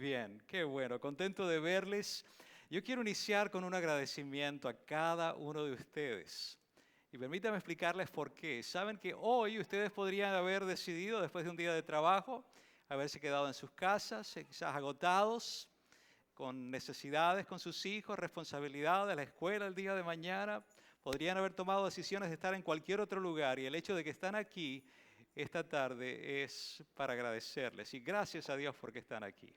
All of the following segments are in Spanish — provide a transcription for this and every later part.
bien, qué bueno, contento de verles. Yo quiero iniciar con un agradecimiento a cada uno de ustedes. Y permítanme explicarles por qué. Saben que hoy ustedes podrían haber decidido, después de un día de trabajo, haberse quedado en sus casas, quizás agotados, con necesidades con sus hijos, responsabilidad de la escuela el día de mañana. Podrían haber tomado decisiones de estar en cualquier otro lugar y el hecho de que están aquí esta tarde es para agradecerles y gracias a Dios porque están aquí.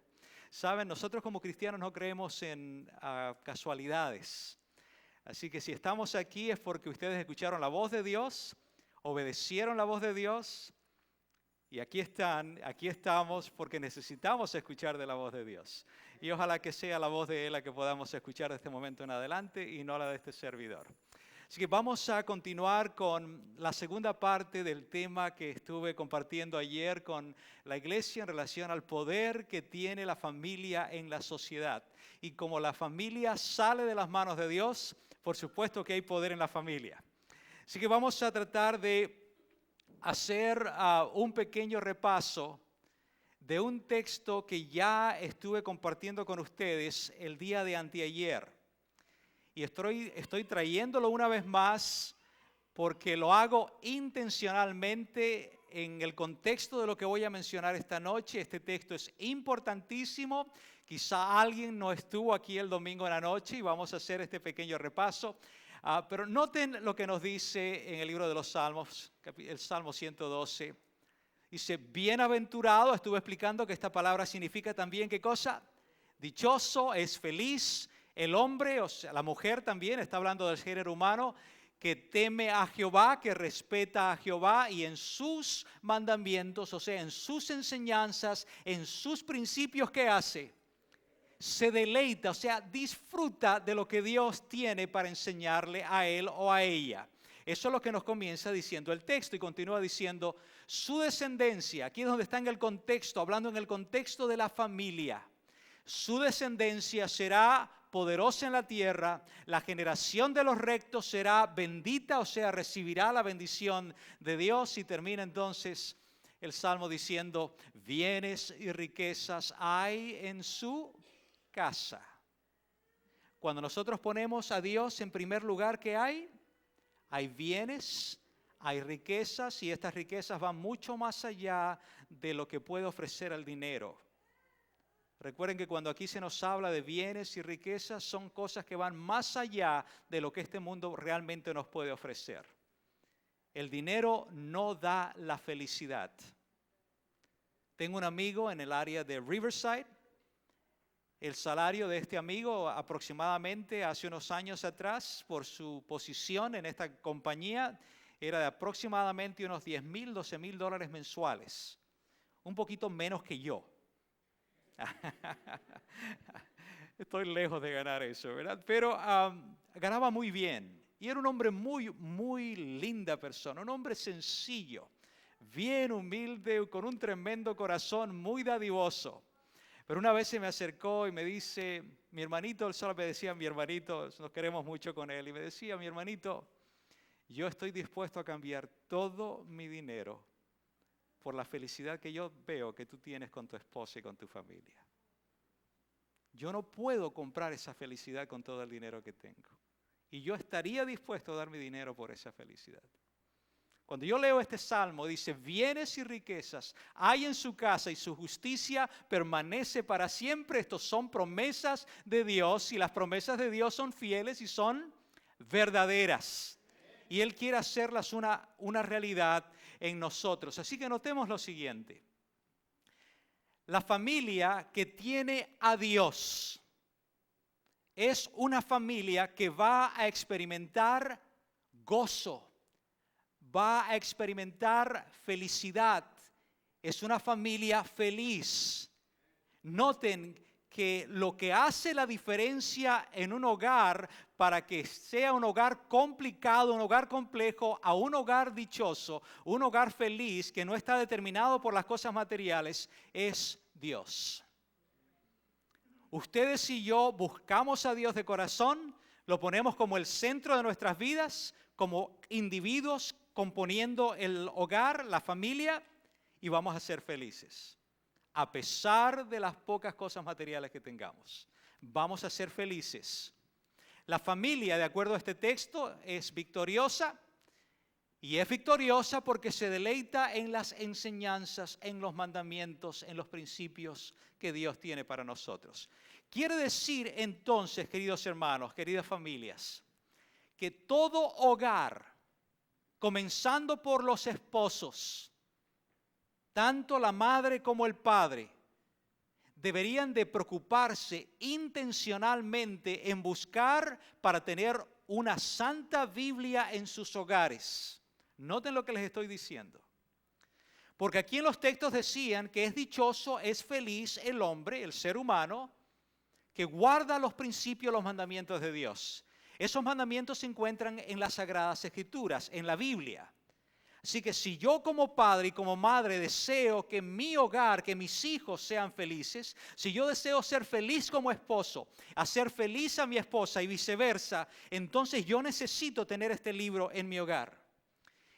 Saben, nosotros como cristianos no creemos en casualidades. Así que si estamos aquí es porque ustedes escucharon la voz de Dios, obedecieron la voz de Dios y aquí estamos porque necesitamos escuchar de la voz de Dios. Y ojalá que sea la voz de Él la que podamos escuchar de este momento en adelante y no la de este servidor. Así que vamos a continuar con la segunda parte del tema que estuve compartiendo ayer con la iglesia en relación al poder que tiene la familia en la sociedad. Y como la familia sale de las manos de Dios, por supuesto que hay poder en la familia. Así que vamos a tratar de hacer un pequeño repaso de un texto que ya estuve compartiendo con ustedes el día de anteayer. Y estoy trayéndolo una vez más porque lo hago intencionalmente en el contexto de lo que voy a mencionar esta noche. Este texto es importantísimo. Quizá alguien no estuvo aquí el domingo en la noche y vamos a hacer este pequeño repaso. Pero noten lo que nos dice en el libro de los Salmos, el Salmo 112. Dice, bienaventurado, estuve explicando que esta palabra significa también, ¿qué cosa? Dichoso, es feliz. El hombre, o sea, la mujer también, está hablando del género humano, que teme a Jehová, que respeta a Jehová y en sus mandamientos, o sea, en sus enseñanzas, en sus principios, ¿qué hace? Se deleita, o sea, disfruta de lo que Dios tiene para enseñarle a él o a ella. Eso es lo que nos comienza diciendo el texto y continúa diciendo su descendencia. Aquí es donde está en el contexto, hablando en el contexto de la familia. Su descendencia será poderosa en la tierra, la generación de los rectos será bendita, o sea, recibirá la bendición de Dios. Y termina entonces el Salmo diciendo, bienes y riquezas hay en su casa. Cuando nosotros ponemos a Dios en primer lugar, ¿qué hay? Hay bienes, hay riquezas y estas riquezas van mucho más allá de lo que puede ofrecer el dinero. Recuerden que cuando aquí se nos habla de bienes y riquezas, son cosas que van más allá de lo que este mundo realmente nos puede ofrecer. El dinero no da la felicidad. Tengo un amigo en el área de Riverside. El salario de este amigo aproximadamente hace unos años atrás, por su posición en esta compañía, era de aproximadamente unos $10,000, $12,000 mensuales. Un poquito menos que yo. Estoy lejos de ganar eso, ¿verdad? Pero ganaba muy bien. Y era un hombre muy linda persona, un hombre sencillo, bien humilde, con un tremendo corazón, muy dadivoso. Pero una vez se me acercó y me dice, mi hermanito, él solo me decía mi hermanito, nos queremos mucho con él, y me decía, mi hermanito, yo estoy dispuesto a cambiar todo mi dinero por la felicidad que yo veo que tú tienes con tu esposa y con tu familia. Yo no puedo comprar esa felicidad con todo el dinero que tengo. Y yo estaría dispuesto a dar mi dinero por esa felicidad. Cuando yo leo este salmo, dice, bienes y riquezas hay en su casa y su justicia permanece para siempre. Estos son promesas de Dios y las promesas de Dios son fieles y son verdaderas. Y Él quiere hacerlas una realidad en nosotros. Así que notemos lo siguiente. La familia que tiene a Dios es una familia que va a experimentar gozo, va a experimentar felicidad. Es una familia feliz. Noten que lo que hace la diferencia en un hogar para que sea un hogar complicado, un hogar complejo, a un hogar dichoso, un hogar feliz que no está determinado por las cosas materiales, es Dios. Ustedes y yo buscamos a Dios de corazón, lo ponemos como el centro de nuestras vidas, como individuos componiendo el hogar, la familia, y vamos a ser felices. a pesar de las pocas cosas materiales que tengamos. Vamos a ser felices. La familia, de acuerdo a este texto, es victoriosa. Y es victoriosa porque se deleita en las enseñanzas, en los mandamientos, en los principios que Dios tiene para nosotros. Quiere decir entonces, queridos hermanos, queridas familias, que todo hogar, comenzando por los esposos, tanto la madre como el padre, deberían de preocuparse intencionalmente en buscar para tener una santa Biblia en sus hogares. Noten lo que les estoy diciendo. Porque aquí en los textos decían que es dichoso, es feliz el hombre, el ser humano, que guarda los principios, los mandamientos de Dios. Esos mandamientos se encuentran en las Sagradas Escrituras, en la Biblia. Así que si yo como padre y como madre deseo que mi hogar, que mis hijos sean felices, si yo deseo ser feliz como esposo, hacer feliz a mi esposa y viceversa, entonces yo necesito tener este libro en mi hogar.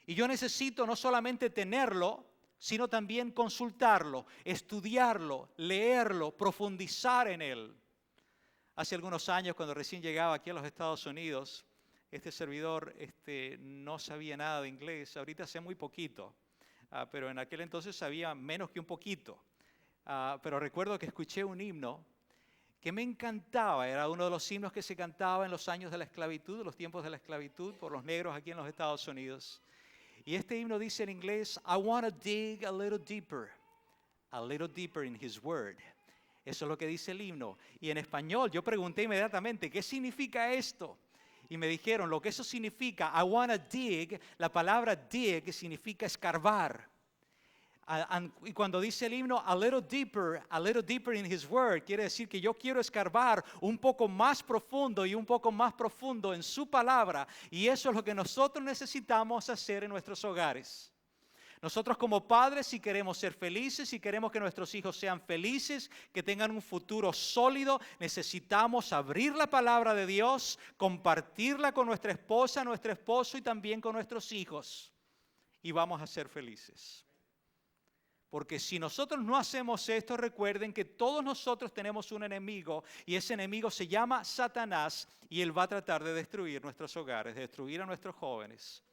Y yo necesito no solamente tenerlo, sino también consultarlo, estudiarlo, leerlo, profundizar en él. Hace algunos años, cuando recién llegaba aquí a los Estados Unidos, este servidor no sabía nada de inglés. Ahorita sé muy poquito, pero en aquel entonces sabía menos que un poquito. Pero recuerdo que escuché un himno que me encantaba. Era uno de los himnos que se cantaba en los años de la esclavitud, los tiempos de la esclavitud, por los negros aquí en los Estados Unidos. Y este himno dice en inglés, I want to dig a little deeper in His Word. Eso es lo que dice el himno. Y en español yo pregunté inmediatamente, ¿qué significa esto? Y me dijeron, lo que eso significa, I want to dig, la palabra dig significa escarbar. Y cuando dice el himno, a little deeper in His Word, quiere decir que yo quiero escarbar un poco más profundo y un poco más profundo en su palabra. Y eso es lo que nosotros necesitamos hacer en nuestros hogares. Nosotros como padres, si queremos ser felices, si queremos que nuestros hijos sean felices, que tengan un futuro sólido, necesitamos abrir la palabra de Dios, compartirla con nuestra esposa, nuestro esposo y también con nuestros hijos. Y vamos a ser felices. Porque si nosotros no hacemos esto, recuerden que todos nosotros tenemos un enemigo y ese enemigo se llama Satanás y él va a tratar de destruir nuestros hogares, de destruir a nuestros jóvenes,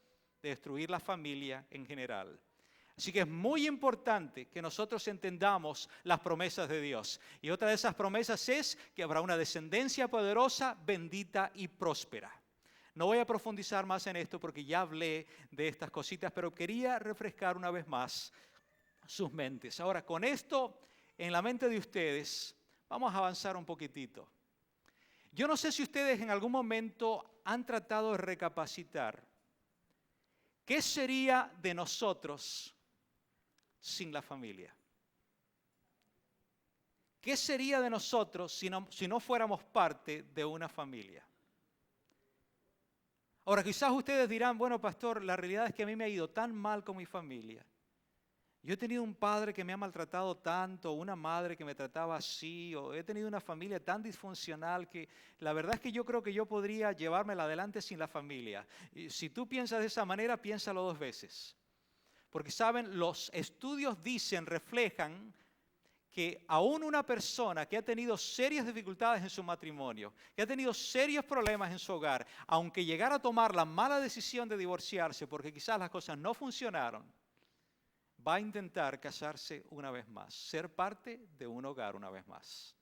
de destruir la familia en general. Así que es muy importante que nosotros entendamos las promesas de Dios. Y otra de esas promesas es que habrá una descendencia poderosa, bendita y próspera. No voy a profundizar más en esto porque ya hablé de estas cositas, pero quería refrescar una vez más sus mentes. Ahora, con esto en la mente de ustedes, vamos a avanzar un poquitito. Yo no sé si ustedes en algún momento han tratado de recapacitar. ¿Qué sería de nosotros sin la familia? ¿Qué sería de nosotros si no fuéramos parte de una familia? Ahora, quizás ustedes dirán, bueno, pastor, la realidad es que a mí me ha ido tan mal con mi familia. Yo he tenido un padre que me ha maltratado tanto, una madre que me trataba así, o he tenido una familia tan disfuncional que la verdad es que yo creo que yo podría llevármela adelante sin la familia. Y si tú piensas de esa manera, piénsalo dos veces. Porque saben, los estudios reflejan que aún una persona que ha tenido serias dificultades en su matrimonio, que ha tenido serios problemas en su hogar, aunque llegara a tomar la mala decisión de divorciarse porque quizás las cosas no funcionaron, va a intentar casarse una vez más, ser parte de un hogar una vez más.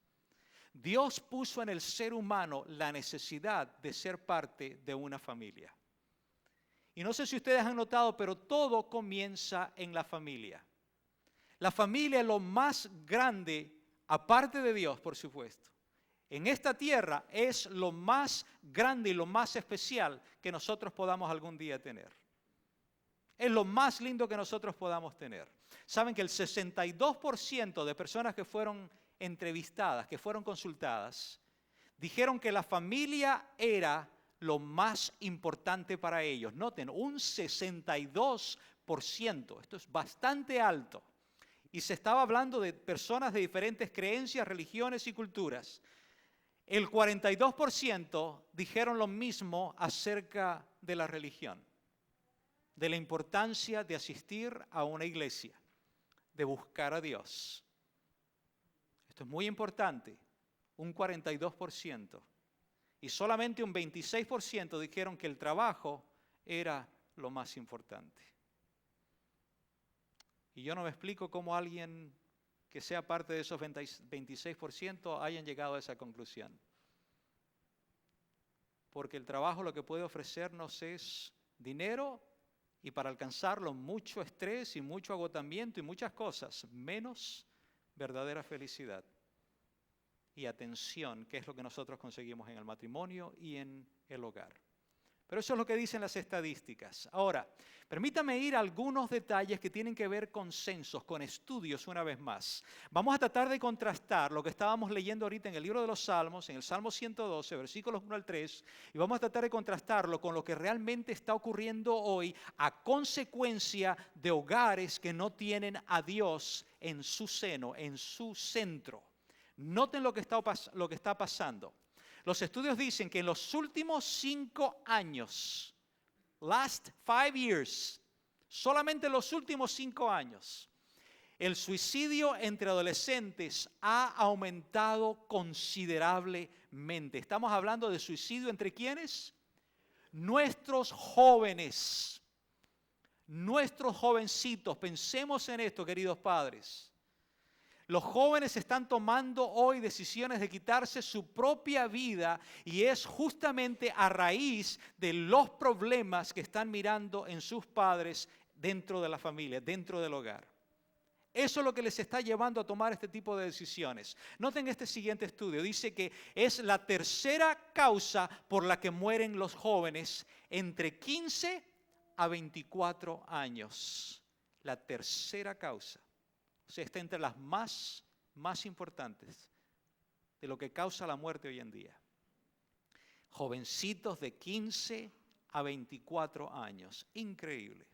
Dios puso en el ser humano la necesidad de ser parte de una familia. Y no sé si ustedes han notado, pero todo comienza en la familia. La familia es lo más grande, aparte de Dios, por supuesto. En esta tierra es lo más grande y lo más especial que nosotros podamos algún día tener. Es lo más lindo que nosotros podamos tener. Saben que el 62% de personas que fueron entrevistadas, que fueron consultadas, dijeron que la familia era lo más importante para ellos. Noten, un 62%. Esto es bastante alto. Y se estaba hablando de personas de diferentes creencias, religiones y culturas. El 42% dijeron lo mismo acerca de la religión, de la importancia de asistir a una iglesia, de buscar a Dios. Esto es muy importante, un 42%. Y solamente un 26% dijeron que el trabajo era lo más importante. Y yo no me explico cómo alguien que sea parte de esos 26% hayan llegado a esa conclusión. Porque el trabajo lo que puede ofrecernos es dinero y para alcanzarlo mucho estrés y mucho agotamiento y muchas cosas, menos verdadera felicidad y atención, que es lo que nosotros conseguimos en el matrimonio y en el hogar. Pero eso es lo que dicen las estadísticas. Ahora, permítame ir a algunos detalles que tienen que ver con censos, con estudios una vez más. Vamos a tratar de contrastar lo que estábamos leyendo ahorita en el libro de los Salmos, en el Salmo 112, versículos 1 al 3, y vamos a tratar de contrastarlo con lo que realmente está ocurriendo hoy a consecuencia de hogares que no tienen a Dios en su seno, en su centro. Noten lo que está pasando. Los estudios dicen que en los últimos 5 años, last 5 years, solamente en los últimos 5 años, el suicidio entre adolescentes ha aumentado considerablemente. Estamos hablando de suicidio entre ¿quiénes? Nuestros jóvenes, nuestros jovencitos. Pensemos en esto, queridos padres. Los jóvenes están tomando hoy decisiones de quitarse su propia vida y es justamente a raíz de los problemas que están mirando en sus padres dentro de la familia, dentro del hogar. Eso es lo que les está llevando a tomar este tipo de decisiones. Noten este siguiente estudio. Dice que es la tercera causa por la que mueren los jóvenes entre 15 a 24 años. La tercera causa. O sea, está entre las más importantes de lo que causa la muerte hoy en día. Jovencitos de 15 a 24 años. Increíble.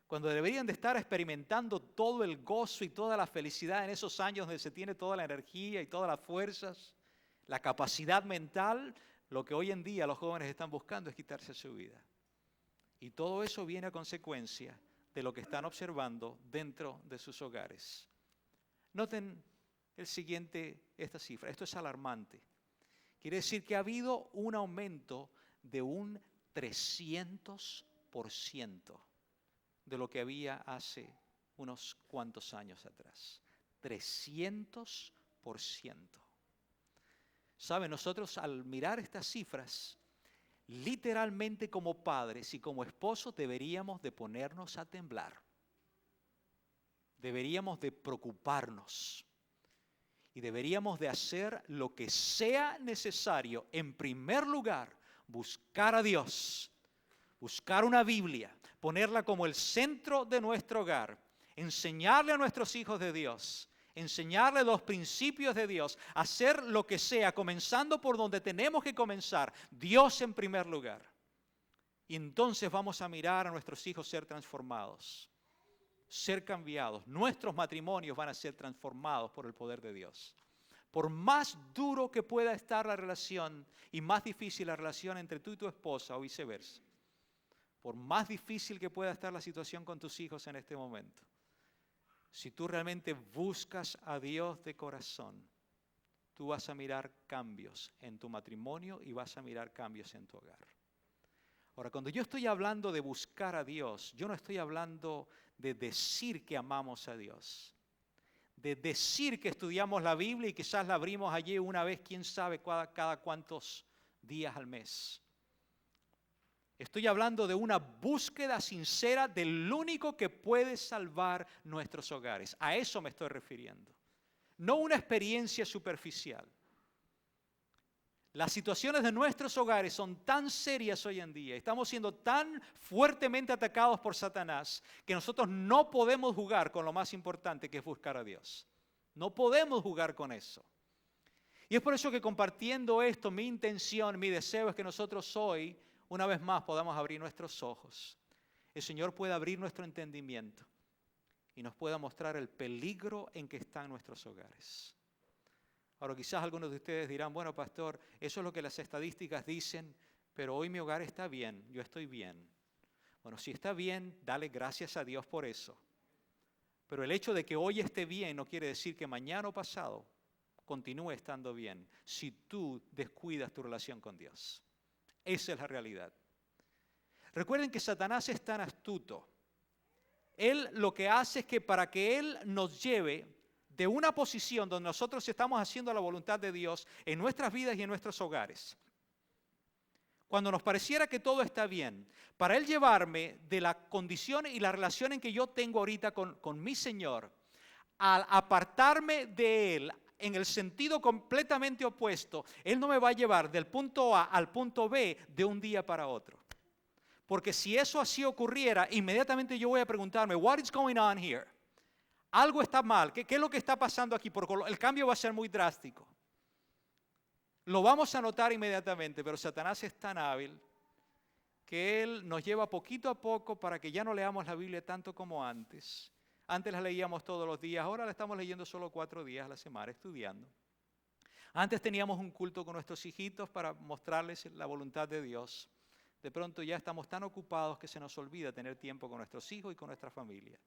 Cuando deberían de estar experimentando todo el gozo y toda la felicidad en esos años donde se tiene toda la energía y todas las fuerzas, la capacidad mental, lo que hoy en día los jóvenes están buscando es quitarse su vida. Y todo eso viene a consecuencia de lo que están observando dentro de sus hogares. Noten esta cifra. Esto es alarmante. Quiere decir que ha habido un aumento de un 300% de lo que había hace unos cuantos años atrás. 300%. ¿Saben? Nosotros al mirar estas cifras, literalmente como padres y como esposos deberíamos de ponernos a temblar. Deberíamos de preocuparnos y deberíamos de hacer lo que sea necesario. En primer lugar, buscar a Dios, buscar una Biblia, ponerla como el centro de nuestro hogar, enseñarle a nuestros hijos de Dios, enseñarle los principios de Dios, hacer lo que sea, comenzando por donde tenemos que comenzar, Dios en primer lugar. Y entonces vamos a mirar a nuestros hijos ser transformados, ser cambiados. Nuestros matrimonios van a ser transformados por el poder de Dios. Por más duro que pueda estar la relación y más difícil la relación entre tú y tu esposa o viceversa, por más difícil que pueda estar la situación con tus hijos en este momento, si tú realmente buscas a Dios de corazón, tú vas a mirar cambios en tu matrimonio y vas a mirar cambios en tu hogar. Ahora, cuando yo estoy hablando de buscar a Dios, yo no estoy hablando de decir que amamos a Dios, de decir que estudiamos la Biblia y quizás la abrimos allí una vez, quién sabe, cada cuántos días al mes. Estoy hablando de una búsqueda sincera del único que puede salvar nuestros hogares. A eso me estoy refiriendo. No una experiencia superficial. Las situaciones de nuestros hogares son tan serias hoy en día, estamos siendo tan fuertemente atacados por Satanás, que nosotros no podemos jugar con lo más importante, que es buscar a Dios. No podemos jugar con eso. Y es por eso que compartiendo esto, mi intención, mi deseo es que nosotros hoy, una vez más, podamos abrir nuestros ojos. El Señor pueda abrir nuestro entendimiento y nos pueda mostrar el peligro en que están nuestros hogares. Ahora quizás algunos de ustedes dirán, bueno, pastor, eso es lo que las estadísticas dicen, pero hoy mi hogar está bien, yo estoy bien. Bueno, si está bien, dale gracias a Dios por eso. Pero el hecho de que hoy esté bien no quiere decir que mañana o pasado continúe estando bien si tú descuidas tu relación con Dios. Esa es la realidad. Recuerden que Satanás es tan astuto. Él lo que hace es que para que Él nos lleve de una posición donde nosotros estamos haciendo la voluntad de Dios en nuestras vidas y en nuestros hogares, cuando nos pareciera que todo está bien, para Él llevarme de la condición y la relación en que yo tengo ahorita con mi Señor, al apartarme de Él en el sentido completamente opuesto, Él no me va a llevar del punto A al punto B de un día para otro. Porque si eso así ocurriera, inmediatamente yo voy a preguntarme, what is going on here? Algo está mal. ¿Qué es lo que está pasando aquí? Porque el cambio va a ser muy drástico. Lo vamos a notar inmediatamente, pero Satanás es tan hábil que él nos lleva poquito a poco para que ya no leamos la Biblia tanto como antes. Antes la leíamos todos los días, ahora la estamos leyendo solo 4 días a la semana, estudiando. Antes teníamos un culto con nuestros hijitos para mostrarles la voluntad de Dios. De pronto ya estamos tan ocupados que se nos olvida tener tiempo con nuestros hijos y con nuestra familia.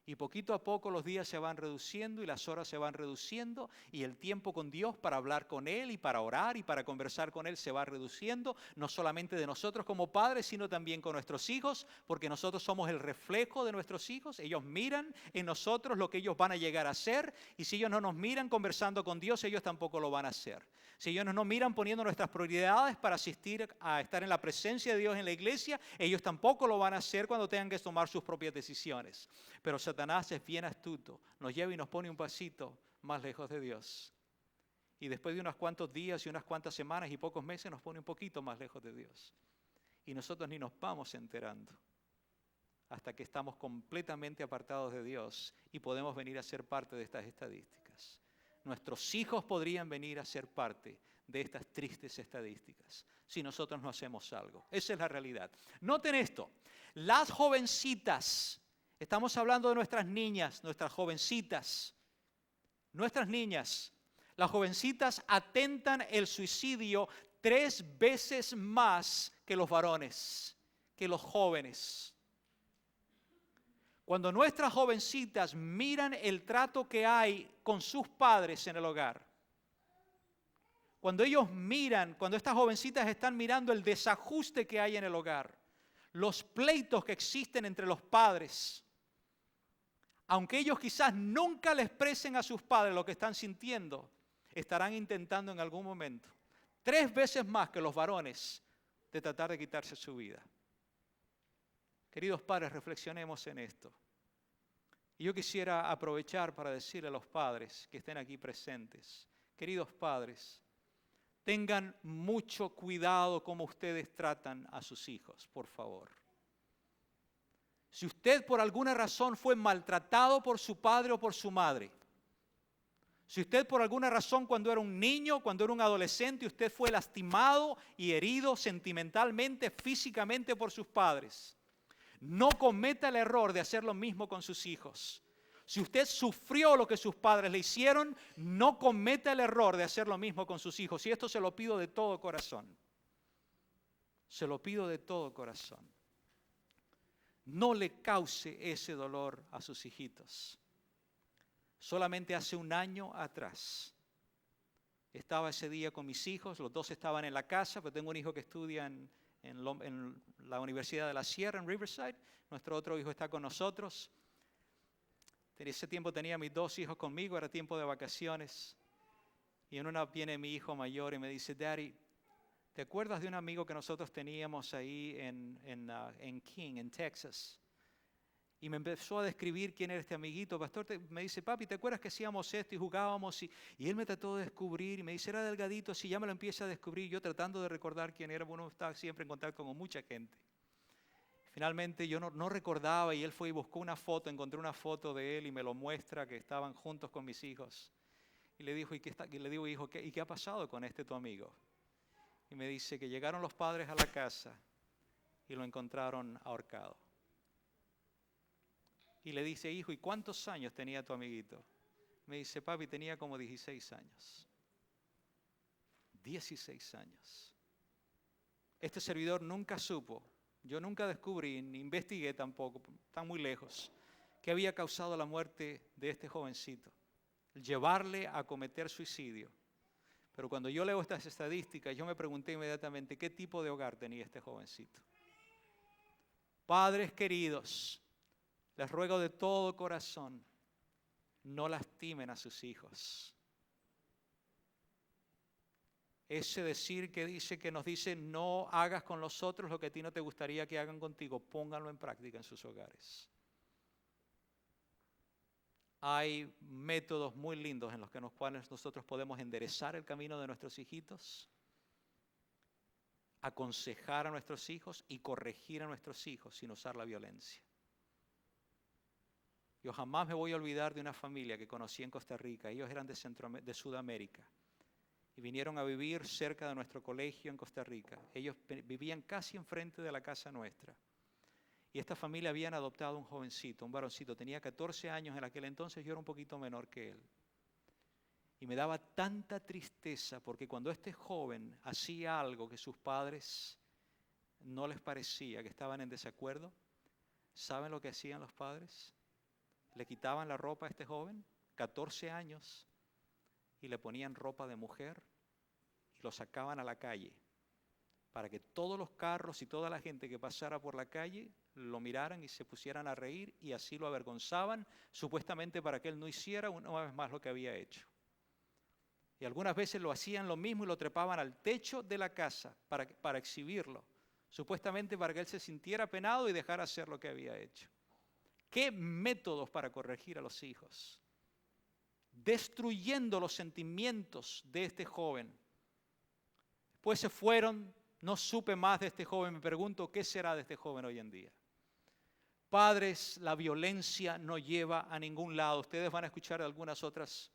Y poquito a poco los días se van reduciendo y las horas se van reduciendo y el tiempo con Dios para hablar con Él y para orar y para conversar con Él se va reduciendo, no solamente de nosotros como padres, sino también con nuestros hijos, porque nosotros somos el reflejo de nuestros hijos. Ellos miran en nosotros lo que ellos van a llegar a hacer y si ellos no nos miran conversando con Dios, ellos tampoco lo van a hacer. Si ellos no nos miran poniendo nuestras prioridades para asistir a estar en la presencia de Dios en la iglesia, ellos tampoco lo van a hacer cuando tengan que tomar sus propias decisiones. Pero Satanás es bien astuto, nos lleva y nos pone un pasito más lejos de Dios. Y después de unos cuantos días y unas cuantas semanas y pocos meses nos pone un poquito más lejos de Dios. Y nosotros ni nos vamos enterando hasta que estamos completamente apartados de Dios y podemos venir a ser parte de estas estadísticas. Nuestros hijos podrían venir a ser parte de estas tristes estadísticas si nosotros no hacemos algo. Esa es la realidad. Noten esto, las jovencitas, estamos hablando de nuestras niñas, nuestras jovencitas, nuestras niñas, las jovencitas atentan el suicidio 3 veces más que los varones, que los jóvenes. Cuando nuestras jovencitas miran el trato que hay con sus padres en el hogar, cuando ellos miran, cuando estas jovencitas están mirando el desajuste que hay en el hogar, los pleitos que existen entre los padres, aunque ellos quizás nunca le expresen a sus padres lo que están sintiendo, estarán intentando en algún momento, 3 veces más que los varones, de tratar de quitarse su vida. Queridos padres, reflexionemos en esto. Y yo quisiera aprovechar para decirle a los padres que estén aquí presentes, queridos padres, tengan mucho cuidado cómo ustedes tratan a sus hijos, por favor. Si usted por alguna razón fue maltratado por su padre o por su madre, si usted por alguna razón cuando era un niño, cuando era un adolescente, usted fue lastimado y herido sentimentalmente, físicamente por sus padres, no cometa el error de hacer lo mismo con sus hijos. Si usted sufrió lo que sus padres le hicieron, no cometa el error de hacer lo mismo con sus hijos. Y esto se lo pido de todo corazón. Se lo pido de todo corazón. No le cause ese dolor a sus hijitos. Solamente hace un año atrás, estaba ese día con mis hijos, los 2 estaban en la casa, pero tengo un hijo que estudia en la Universidad de la Sierra, en Riverside. Nuestro otro hijo está con nosotros. En ese tiempo tenía mis 2 hijos conmigo, era tiempo de vacaciones. Y en una viene mi hijo mayor y me dice, Daddy, ¿te acuerdas de un amigo que nosotros teníamos ahí en King, en Texas? Y me empezó a describir quién era este amiguito. Pastor, me dice, papi, ¿te acuerdas que hacíamos esto y jugábamos? Y él me trató de descubrir y me dice, era delgadito, así ya me lo empieza a descubrir. Yo tratando de recordar quién era, uno estaba siempre en contacto con mucha gente. Finalmente yo no recordaba y él fue y buscó una foto, encontré una foto de él y me lo muestra que estaban juntos con mis hijos. Y le digo, hijo, ¿y qué ha pasado con este tu amigo? Y me dice que llegaron los padres a la casa y lo encontraron ahorcado. Y le dice, hijo, ¿y cuántos años tenía tu amiguito? Me dice, papi, tenía como 16 años. 16 años. Este servidor nunca supo, yo nunca descubrí, ni investigué tampoco, están muy lejos, qué había causado la muerte de este jovencito. llevarle a cometer suicidio. Pero cuando yo leo estas estadísticas, yo me pregunté inmediatamente qué tipo de hogar tenía este jovencito. Padres queridos, les ruego de todo corazón, no lastimen a sus hijos. Ese decir que dice, que nos dice, no hagas con los otros lo que a ti no te gustaría que hagan contigo, pónganlo en práctica en sus hogares. Hay métodos muy lindos en los cuales nosotros podemos enderezar el camino de nuestros hijitos, aconsejar a nuestros hijos y corregir a nuestros hijos sin usar la violencia. Yo jamás me voy a olvidar de una familia que conocí en Costa Rica. Ellos eran de Sudamérica y vinieron a vivir cerca de nuestro colegio en Costa Rica. Ellos vivían casi enfrente de la casa nuestra. Y esta familia habían adoptado un jovencito, un varoncito, tenía 14 años en aquel entonces, yo era un poquito menor que él. Y me daba tanta tristeza porque cuando este joven hacía algo que sus padres no les parecía, que estaban en desacuerdo, ¿saben lo que hacían los padres? Le quitaban la ropa a este joven, 14 años, y le ponían ropa de mujer y lo sacaban a la calle para que todos los carros y toda la gente que pasara por la calle lo miraran y se pusieran a reír y así lo avergonzaban, supuestamente para que él no hiciera una vez más lo que había hecho. Y algunas veces lo hacían lo mismo y lo trepaban al techo de la casa para exhibirlo, supuestamente para que él se sintiera penado y dejara hacer lo que había hecho. ¿Qué métodos para corregir a los hijos? Destruyendo los sentimientos de este joven. Después se fueron, no supe más de este joven, me pregunto qué será de este joven hoy en día. Padres, la violencia no lleva a ningún lado. Ustedes van a escuchar algunas otras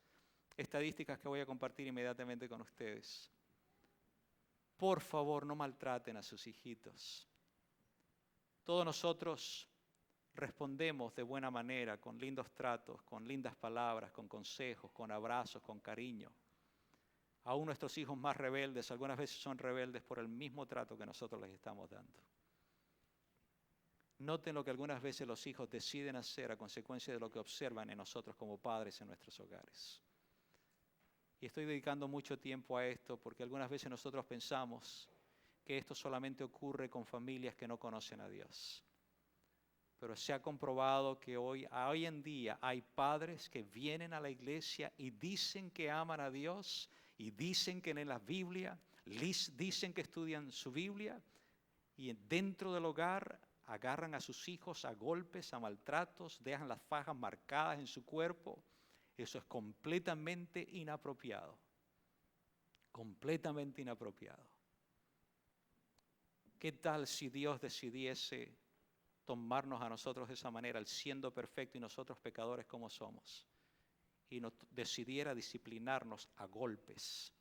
estadísticas que voy a compartir inmediatamente con ustedes. Por favor, no maltraten a sus hijitos. Todos nosotros respondemos de buena manera, con lindos tratos, con lindas palabras, con consejos, con abrazos, con cariño. Aún nuestros hijos más rebeldes, algunas veces son rebeldes por el mismo trato que nosotros les estamos dando. Noten lo que algunas veces los hijos deciden hacer a consecuencia de lo que observan en nosotros como padres en nuestros hogares. Y estoy dedicando mucho tiempo a esto porque algunas veces nosotros pensamos que esto solamente ocurre con familias que no conocen a Dios. Pero se ha comprobado que hoy en día hay padres que vienen a la iglesia y dicen que aman a Dios y dicen que en la Biblia, dicen que estudian su Biblia y dentro del hogar agarran a sus hijos a golpes, a maltratos, dejan las fajas marcadas en su cuerpo. Eso es completamente inapropiado. Completamente inapropiado. ¿Qué tal si Dios decidiese tomarnos a nosotros de esa manera, Él siendo perfecto y nosotros pecadores como somos, y decidiera disciplinarnos a golpes?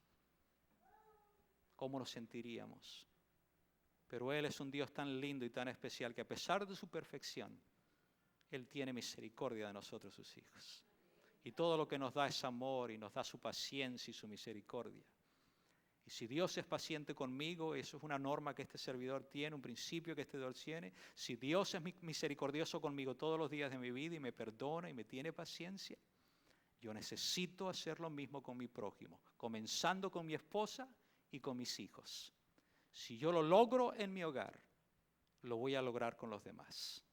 ¿Cómo nos sentiríamos? Pero Él es un Dios tan lindo y tan especial que a pesar de su perfección, Él tiene misericordia de nosotros, sus hijos. Y todo lo que nos da es amor y nos da su paciencia y su misericordia. Y si Dios es paciente conmigo, eso es una norma que este servidor tiene, un principio que este Dios tiene. Si Dios es misericordioso conmigo todos los días de mi vida y me perdona y me tiene paciencia, yo necesito hacer lo mismo con mi prójimo, comenzando con mi esposa y con mis hijos. Si yo lo logro en mi hogar, lo voy a lograr con los demás.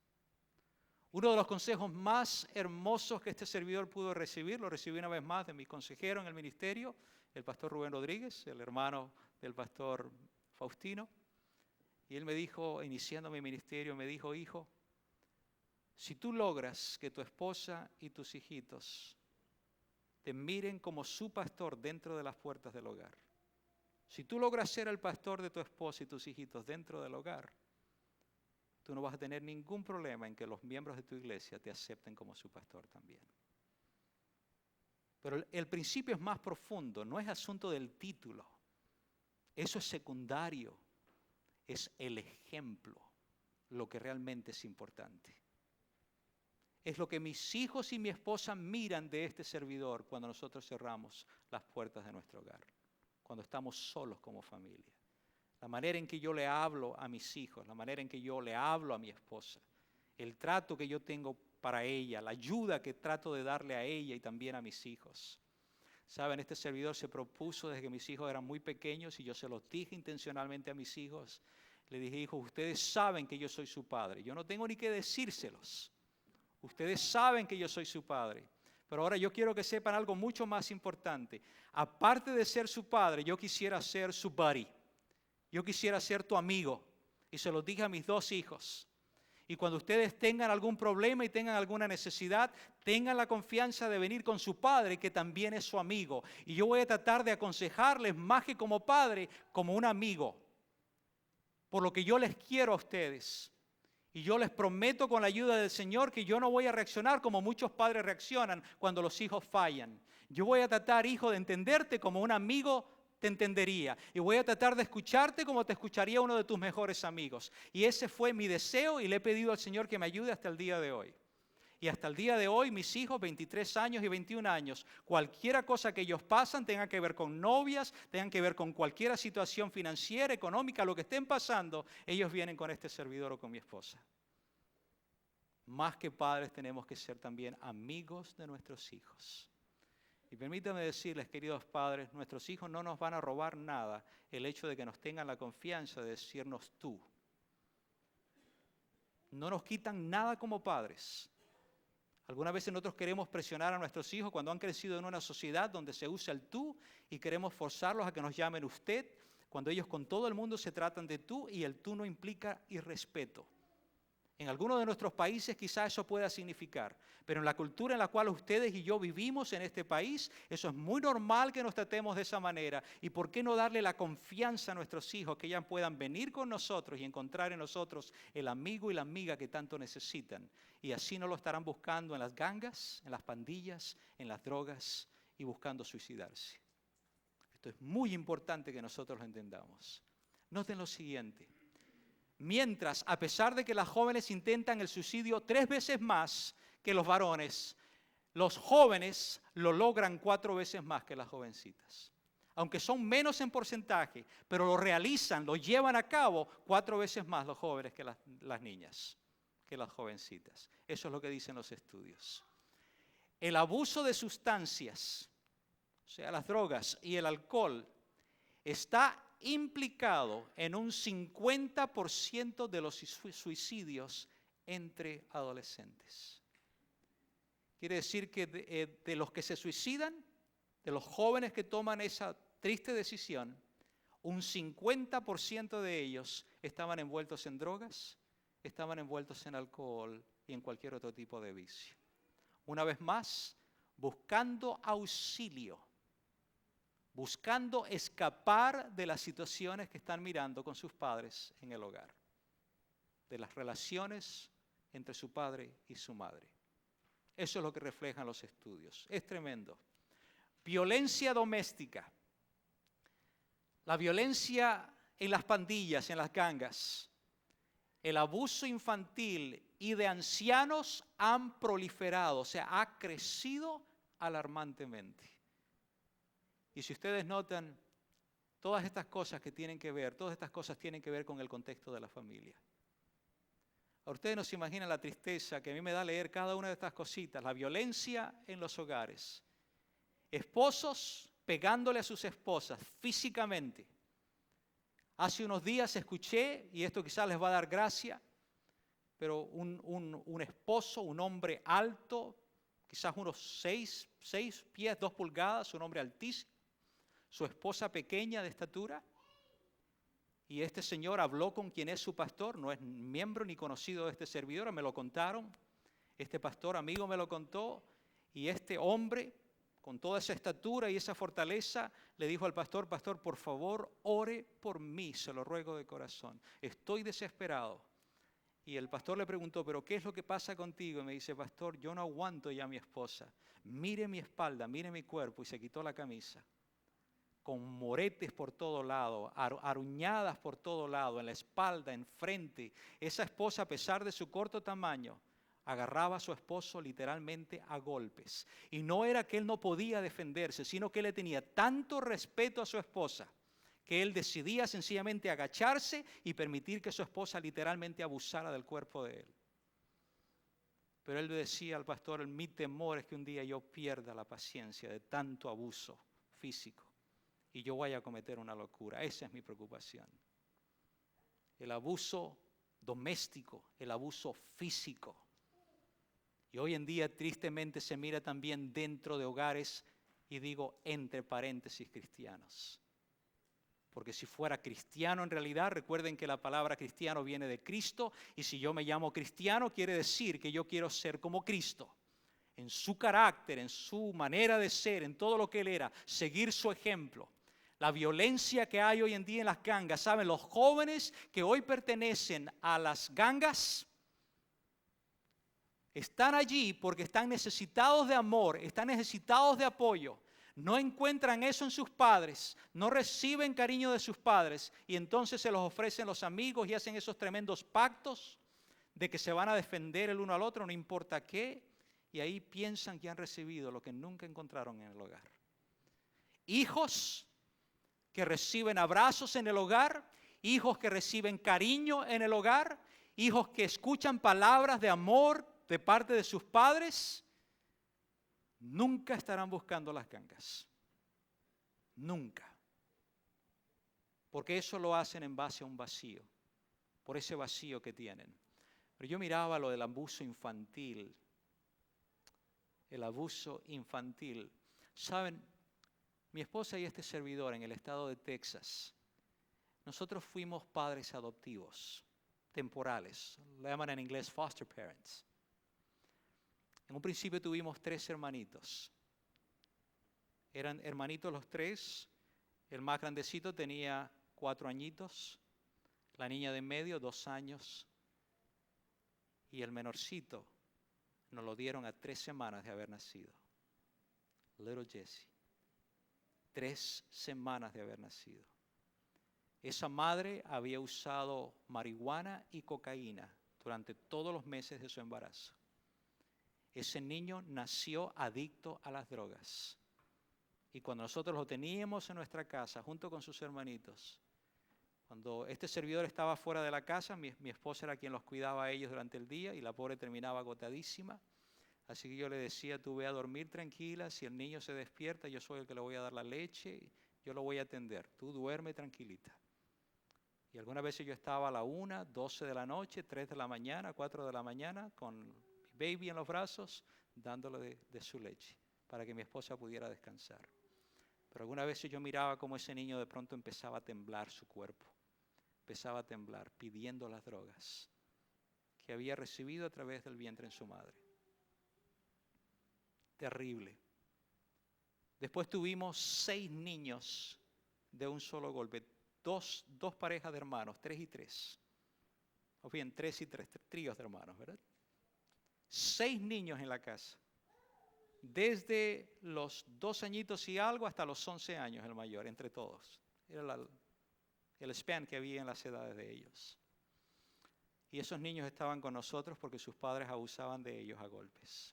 Uno de los consejos más hermosos que este servidor pudo recibir, lo recibí una vez más de mi consejero en el ministerio, el pastor Rubén Rodríguez, el hermano del pastor Faustino. Y él me dijo, iniciando mi ministerio, me dijo: hijo, si tú logras que tu esposa y tus hijitos te miren como su pastor dentro de las puertas del hogar, si tú logras ser el pastor de tu esposa y tus hijitos dentro del hogar, tú no vas a tener ningún problema en que los miembros de tu iglesia te acepten como su pastor también. Pero el principio es más profundo, no es asunto del título. Eso es secundario, es el ejemplo, lo que realmente es importante. Es lo que mis hijos y mi esposa miran de este servidor cuando nosotros cerramos las puertas de nuestro hogar, cuando estamos solos como familia. La manera en que yo le hablo a mis hijos, la manera en que yo le hablo a mi esposa, el trato que yo tengo para ella, la ayuda que trato de darle a ella y también a mis hijos. Saben, este servidor se propuso desde que mis hijos eran muy pequeños y yo se los dije intencionalmente a mis hijos. Le dije, hijos, ustedes saben que yo soy su padre. Yo no tengo ni que decírselos. Ustedes saben que yo soy su padre. Pero ahora yo quiero que sepan algo mucho más importante. Aparte de ser su padre, yo quisiera ser su buddy. Yo quisiera ser tu amigo. Y se los dije a mis 2 hijos. Y cuando ustedes tengan algún problema y tengan alguna necesidad, tengan la confianza de venir con su padre, que también es su amigo. Y yo voy a tratar de aconsejarles más que como padre, como un amigo. Por lo que yo les quiero a ustedes. Y yo les prometo con la ayuda del Señor que yo no voy a reaccionar como muchos padres reaccionan cuando los hijos fallan. Yo voy a tratar, hijo, de entenderte como un amigo te entendería. Y voy a tratar de escucharte como te escucharía uno de tus mejores amigos. Y ese fue mi deseo y le he pedido al Señor que me ayude hasta el día de hoy. Y hasta el día de hoy, mis hijos, 23 años y 21 años, cualquier cosa que ellos pasan, tenga que ver con novias, tengan que ver con cualquier situación financiera, económica, lo que estén pasando, ellos vienen con este servidor o con mi esposa. Más que padres, tenemos que ser también amigos de nuestros hijos. Y permítanme decirles, queridos padres, nuestros hijos no nos van a robar nada el hecho de que nos tengan la confianza de decirnos tú. No nos quitan nada como padres. Algunas veces nosotros queremos presionar a nuestros hijos cuando han crecido en una sociedad donde se usa el tú y queremos forzarlos a que nos llamen usted, cuando ellos con todo el mundo se tratan de tú y el tú no implica irrespeto. En algunos de nuestros países quizás eso pueda significar, pero en la cultura en la cual ustedes y yo vivimos en este país, eso es muy normal que nos tratemos de esa manera. ¿Y por qué no darle la confianza a nuestros hijos que ellos puedan venir con nosotros y encontrar en nosotros el amigo y la amiga que tanto necesitan? Y así no lo estarán buscando en las gangas, en las pandillas, en las drogas y buscando suicidarse. Esto es muy importante que nosotros lo entendamos. Noten lo siguiente. Mientras, a pesar de que las jóvenes intentan el suicidio 3 veces más que los varones, los jóvenes lo logran 4 veces más que las jovencitas. Aunque son menos en porcentaje, pero lo realizan, lo llevan a cabo 4 veces más los jóvenes que las niñas, que las jovencitas. Eso es lo que dicen los estudios. El abuso de sustancias, o sea, las drogas y el alcohol, está implicado en un 50% de los suicidios entre adolescentes. Quiere decir que de los que se suicidan, de los jóvenes que toman esa triste decisión, un 50% de ellos estaban envueltos en drogas, estaban envueltos en alcohol y en cualquier otro tipo de vicio. Una vez más, buscando auxilio, buscando escapar de las situaciones que están mirando con sus padres en el hogar, de las relaciones entre su padre y su madre. Eso es lo que reflejan los estudios. Es tremendo. Violencia doméstica. La violencia en las pandillas, en las gangas. El abuso infantil y de ancianos han proliferado, o sea, ha crecido alarmantemente. Y si ustedes notan, todas estas cosas tienen que ver con el contexto de la familia. Ahora ustedes no se imaginan la tristeza que a mí me da leer cada una de estas cositas. La violencia en los hogares. Esposos pegándole a sus esposas físicamente. Hace unos días escuché, y esto quizás les va a dar gracia, pero un esposo, un hombre alto, quizás unos 6 pies, 2 pulgadas, un hombre altísimo, su esposa pequeña de estatura, y este señor habló con quien es su pastor, no es miembro ni conocido de este servidor, me lo contaron, este pastor amigo me lo contó, y este hombre, con toda esa estatura y esa fortaleza, le dijo al pastor, pastor, por favor, ore por mí, se lo ruego de corazón, estoy desesperado. Y el pastor le preguntó, ¿pero qué es lo que pasa contigo? Y me dice, pastor, yo no aguanto ya a mi esposa, mire mi espalda, mire mi cuerpo, y se quitó la camisa, con moretes por todo lado, aruñadas por todo lado, en la espalda, en frente. Esa esposa, a pesar de su corto tamaño, agarraba a su esposo literalmente a golpes. Y no era que él no podía defenderse, sino que él le tenía tanto respeto a su esposa, que él decidía sencillamente agacharse y permitir que su esposa literalmente abusara del cuerpo de él. Pero él decía al pastor, mi temor es que un día yo pierda la paciencia de tanto abuso físico y yo vaya a cometer una locura. Esa es mi preocupación. El abuso doméstico, el abuso físico. Y hoy en día tristemente se mira también dentro de hogares, y digo entre paréntesis cristianos. Porque si fuera cristiano en realidad, recuerden que la palabra cristiano viene de Cristo, y si yo me llamo cristiano quiere decir que yo quiero ser como Cristo. En su carácter, en su manera de ser, en todo lo que Él era, seguir su ejemplo. La violencia que hay hoy en día en las gangas, ¿saben? Los jóvenes que hoy pertenecen a las gangas están allí porque están necesitados de amor, están necesitados de apoyo. No encuentran eso en sus padres, no reciben cariño de sus padres y entonces se los ofrecen los amigos y hacen esos tremendos pactos de que se van a defender el uno al otro, no importa qué, y ahí piensan que han recibido lo que nunca encontraron en el hogar. Hijos que reciben abrazos en el hogar, hijos que reciben cariño en el hogar, hijos que escuchan palabras de amor de parte de sus padres, nunca estarán buscando las gangas. Nunca. Porque eso lo hacen en base a un vacío, por ese vacío que tienen. Pero yo miraba lo del abuso infantil. El abuso infantil. ¿Saben? Mi esposa y este servidor en el estado de Texas, nosotros fuimos padres adoptivos, temporales. Lo llaman en inglés foster parents. En un principio tuvimos 3 hermanitos. Eran hermanitos los 3. El más grandecito tenía 4 añitos. La niña de en medio, 2 años. Y el menorcito nos lo dieron a 3 semanas de haber nacido. Little Jesse. 3 semanas de haber nacido. Esa madre había usado marihuana y cocaína durante todos los meses de su embarazo. Ese niño nació adicto a las drogas. Y cuando nosotros lo teníamos en nuestra casa, junto con sus hermanitos, cuando este servidor estaba fuera de la casa, mi esposa era quien los cuidaba a ellos durante el día y la pobre terminaba agotadísima. Así que yo le decía, tú ve a dormir tranquila, si el niño se despierta, yo soy el que le voy a dar la leche, yo lo voy a atender, tú duerme tranquilita. Y algunas veces yo estaba a la 1, 12 de la noche, 3 de la mañana, 4 de la mañana, con baby en los brazos, dándole de su leche, para que mi esposa pudiera descansar. Pero algunas veces yo miraba cómo ese niño de pronto empezaba a temblar su cuerpo, empezaba a temblar, pidiendo las drogas que había recibido a través del vientre en su madre. Terrible. Después tuvimos 6 niños de un solo golpe, dos parejas de hermanos, 3 y 3. O bien, 3 y 3, tríos de hermanos, ¿verdad? 6 niños en la casa, desde los 2 añitos y algo hasta los 11 años el mayor, entre todos. Era el span que había en las edades de ellos. Y esos niños estaban con nosotros porque sus padres abusaban de ellos a golpes.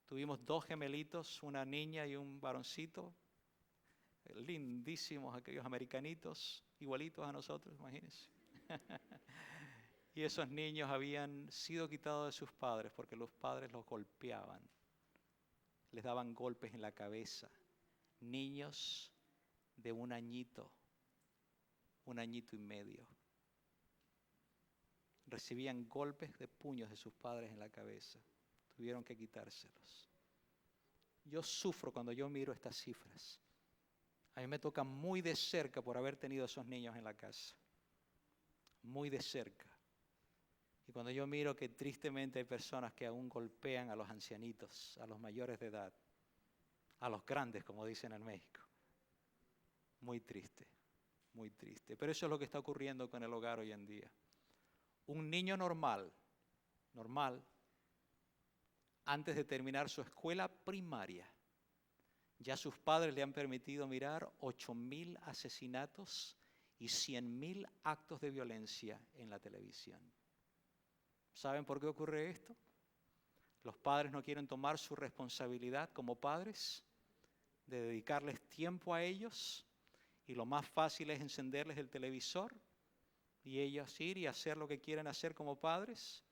Tuvimos 2 gemelitos, una niña y un varoncito, lindísimos aquellos americanitos, igualitos a nosotros, imagínense. Y esos niños habían sido quitados de sus padres porque los padres los golpeaban, les daban golpes en la cabeza. Niños de 1 añito, 1 añito y medio, recibían golpes de puños de sus padres en la cabeza. Tuvieron que quitárselos. Yo sufro cuando yo miro estas cifras. A mí me toca muy de cerca por haber tenido esos niños en la casa. Muy de cerca. Y cuando yo miro que tristemente hay personas que aún golpean a los ancianitos, a los mayores de edad, a los grandes, como dicen en México. Muy triste, muy triste. Pero eso es lo que está ocurriendo con el hogar hoy en día. Un niño normal, antes de terminar su escuela primaria, ya sus padres le han permitido mirar 8,000 asesinatos y 100,000 actos de violencia en la televisión. ¿Saben por qué ocurre esto? Los padres no quieren tomar su responsabilidad como padres de dedicarles tiempo a ellos y lo más fácil es encenderles el televisor y ellos ir y hacer lo que quieren hacer como padres.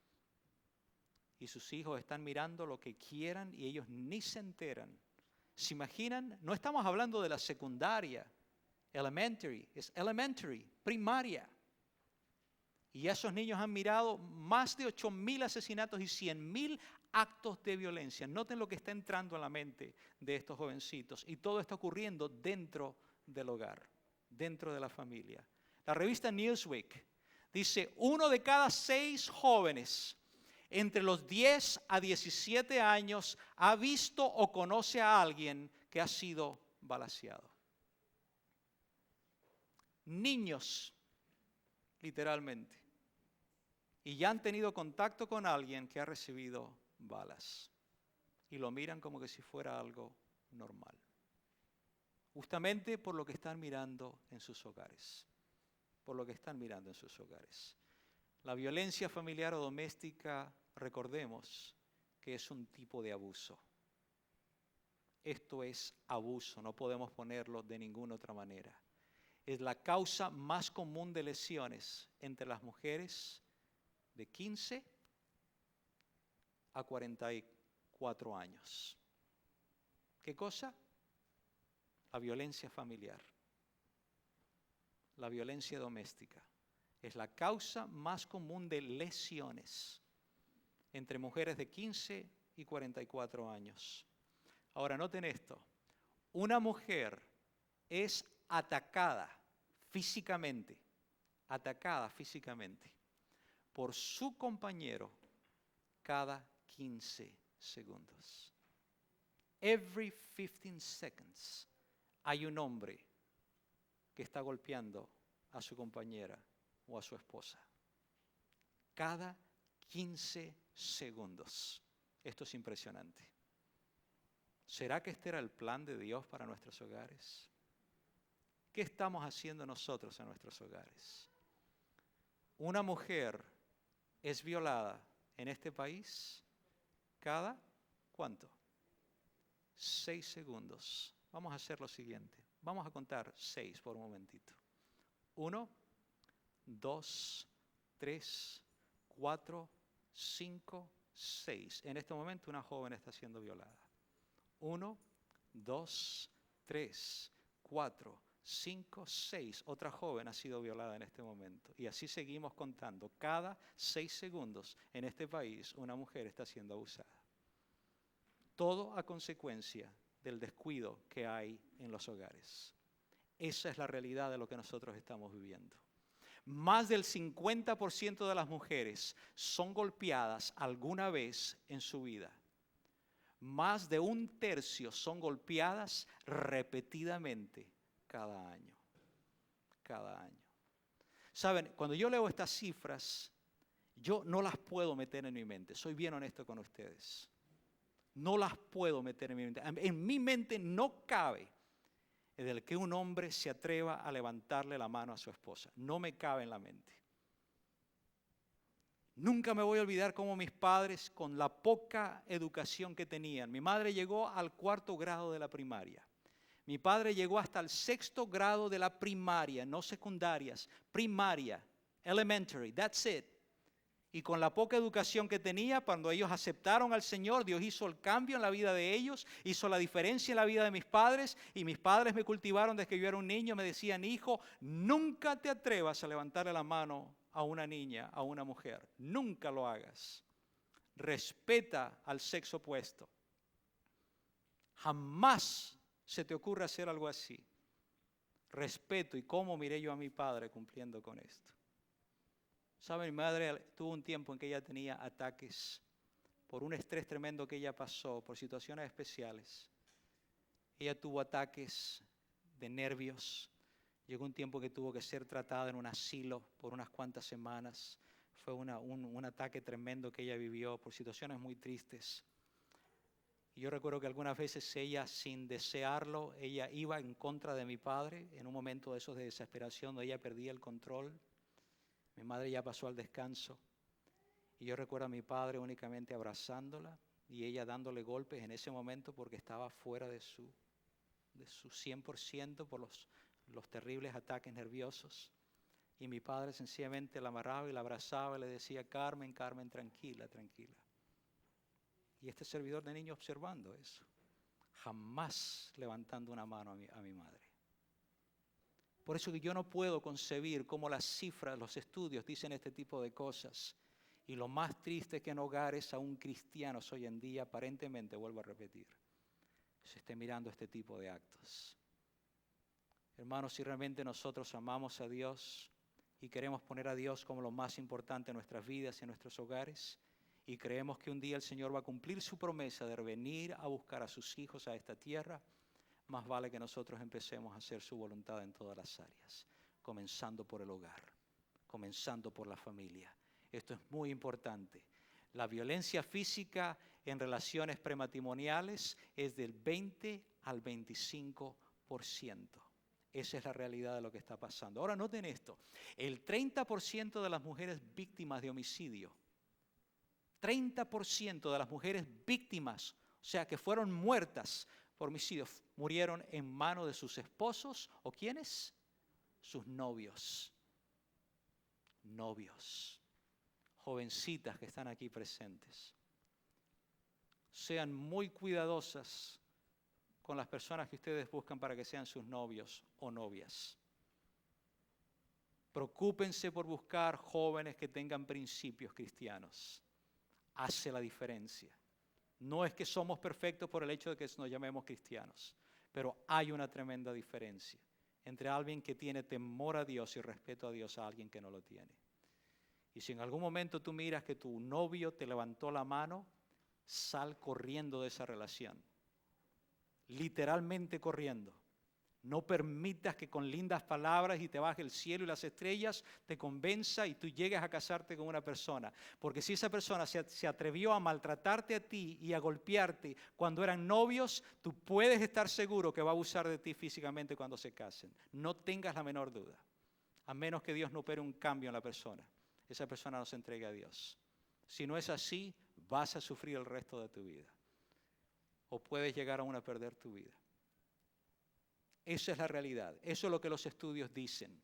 y sus hijos están mirando lo que quieran y ellos ni se enteran. ¿Se imaginan? No estamos hablando de la secundaria, elementary, es elementary, primaria. Y esos niños han mirado más de 8,000 asesinatos y 100,000 actos de violencia. Noten lo que está entrando en la mente de estos jovencitos. Y todo está ocurriendo dentro del hogar, dentro de la familia. La revista Newsweek dice, 1 de cada 6 jóvenes entre los 10 a 17 años ha visto o conoce a alguien que ha sido balaceado. Niños, literalmente. Y ya han tenido contacto con alguien que ha recibido balas. Y lo miran como que si fuera algo normal. Justamente por lo que están mirando en sus hogares. Por lo que están mirando en sus hogares. La violencia familiar o doméstica, recordemos que es un tipo de abuso. Esto es abuso, no podemos ponerlo de ninguna otra manera. Es la causa más común de lesiones entre las mujeres de 15 a 44 años. ¿Qué cosa? La violencia familiar. La violencia doméstica. Es la causa más común de lesiones entre mujeres de 15 y 44 años. Ahora, noten esto. Una mujer es atacada físicamente por su compañero cada 15 segundos. Every 15 seconds hay un hombre que está golpeando a su compañera o a su esposa. Cada 15 segundos. Esto es impresionante. ¿Será que este era el plan de Dios para nuestros hogares? ¿Qué estamos haciendo nosotros en nuestros hogares? Una mujer es violada en este país cada, ¿cuánto? 6 segundos. Vamos a hacer lo siguiente. Vamos a contar 6 por un momentito. 1, 2, 3, 4, 5, 6. En este momento una joven está siendo violada. 1, 2, 3, 4, 5, 6. Otra joven ha sido violada en este momento. Y así seguimos contando. Cada 6 segundos en este país una mujer está siendo abusada. Todo a consecuencia del descuido que hay en los hogares. Esa es la realidad de lo que nosotros estamos viviendo. Más del 50% de las mujeres son golpeadas alguna vez en su vida. Más de 1/3 son golpeadas repetidamente cada año. Cada año. Saben, cuando yo leo estas cifras, yo no las puedo meter en mi mente. Soy bien honesto con ustedes. No las puedo meter en mi mente. En mi mente no cabe el que un hombre se atreva a levantarle la mano a su esposa. No me cabe en la mente. Nunca me voy a olvidar cómo mis padres, con la poca educación que tenían, mi madre llegó al 4º grado de la primaria. Mi padre llegó hasta el 6º grado de la primaria, no secundarias, primaria, elementary, that's it. Y con la poca educación que tenía, cuando ellos aceptaron al Señor, Dios hizo el cambio en la vida de ellos, hizo la diferencia en la vida de mis padres, y mis padres me cultivaron desde que yo era un niño, me decían, hijo, nunca te atrevas a levantarle la mano a una niña, a una mujer, nunca lo hagas. Respeta al sexo opuesto. Jamás se te ocurra hacer algo así. Respeto, y cómo miré yo a mi padre cumpliendo con esto. ¿Saben? Mi madre tuvo un tiempo en que ella tenía ataques por un estrés tremendo que ella pasó, por situaciones especiales. Ella tuvo ataques de nervios. Llegó un tiempo que tuvo que ser tratada en un asilo por unas cuantas semanas. Fue un ataque tremendo que ella vivió por situaciones muy tristes. Y yo recuerdo que algunas veces ella, sin desearlo, ella iba en contra de mi padre en un momento de esos de desesperación, donde ella perdía el control. Mi madre ya pasó al descanso y yo recuerdo a mi padre únicamente abrazándola y ella dándole golpes en ese momento porque estaba fuera de su 100% por los terribles ataques nerviosos. Y mi padre sencillamente la amarraba y la abrazaba y le decía, Carmen, Carmen, tranquila, tranquila. Y este servidor de niño observando eso, jamás levantando una mano a mi madre. Por eso que yo no puedo concebir cómo las cifras, los estudios dicen este tipo de cosas. Y lo más triste es que en hogares aún cristianos hoy en día, aparentemente, vuelvo a repetir, se esté mirando este tipo de actos. Hermanos, si realmente nosotros amamos a Dios y queremos poner a Dios como lo más importante en nuestras vidas y en nuestros hogares, y creemos que un día el Señor va a cumplir su promesa de venir a buscar a sus hijos a esta tierra, más vale que nosotros empecemos a hacer su voluntad en todas las áreas, comenzando por el hogar, comenzando por la familia. Esto es muy importante. La violencia física en relaciones prematrimoniales es del 20 al 25%. Esa es la realidad de lo que está pasando. Ahora noten esto, el 30% de las mujeres víctimas de homicidio, 30% de las mujeres víctimas, o sea que fueron muertas por homicidio, murieron en manos de sus esposos, ¿o quiénes? Sus novios. Novios. Jovencitas que están aquí presentes. Sean muy cuidadosas con las personas que ustedes buscan para que sean sus novios o novias. Preocúpense por buscar jóvenes que tengan principios cristianos. Hace la diferencia. No es que somos perfectos por el hecho de que nos llamemos cristianos, pero hay una tremenda diferencia entre alguien que tiene temor a Dios y respeto a Dios a alguien que no lo tiene. Y si en algún momento tú miras que tu novio te levantó la mano, sal corriendo de esa relación. Literalmente corriendo. No permitas que con lindas palabras y te baje el cielo y las estrellas te convenza y tú llegues a casarte con una persona. Porque si esa persona se atrevió a maltratarte a ti y a golpearte cuando eran novios, tú puedes estar seguro que va a abusar de ti físicamente cuando se casen. No tengas la menor duda. A menos que Dios no opere un cambio en la persona. Esa persona no se entregue a Dios. Si no es así, vas a sufrir el resto de tu vida. O puedes llegar aún a perder tu vida. Esa es la realidad. Eso es lo que los estudios dicen.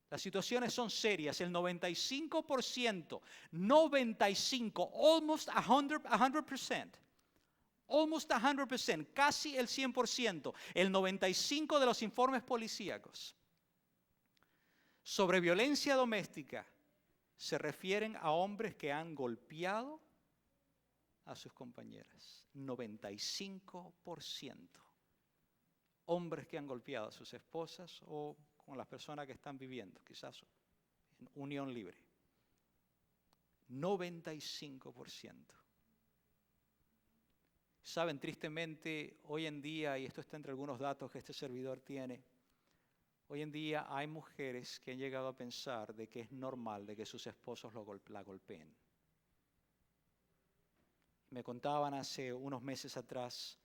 Las situaciones son serias. El 95%, 95%, almost 100%, almost 100%, casi el 100%, el 95% de los informes policíacos sobre violencia doméstica se refieren a hombres que han golpeado a sus compañeras. 95%. Hombres que han golpeado a sus esposas o con las personas que están viviendo, quizás en unión libre. 95%. Saben, tristemente, hoy en día, y esto está entre algunos datos que este servidor tiene, hoy en día hay mujeres que han llegado a pensar de que es normal de que sus esposos la golpeen. Me contaban hace unos meses atrás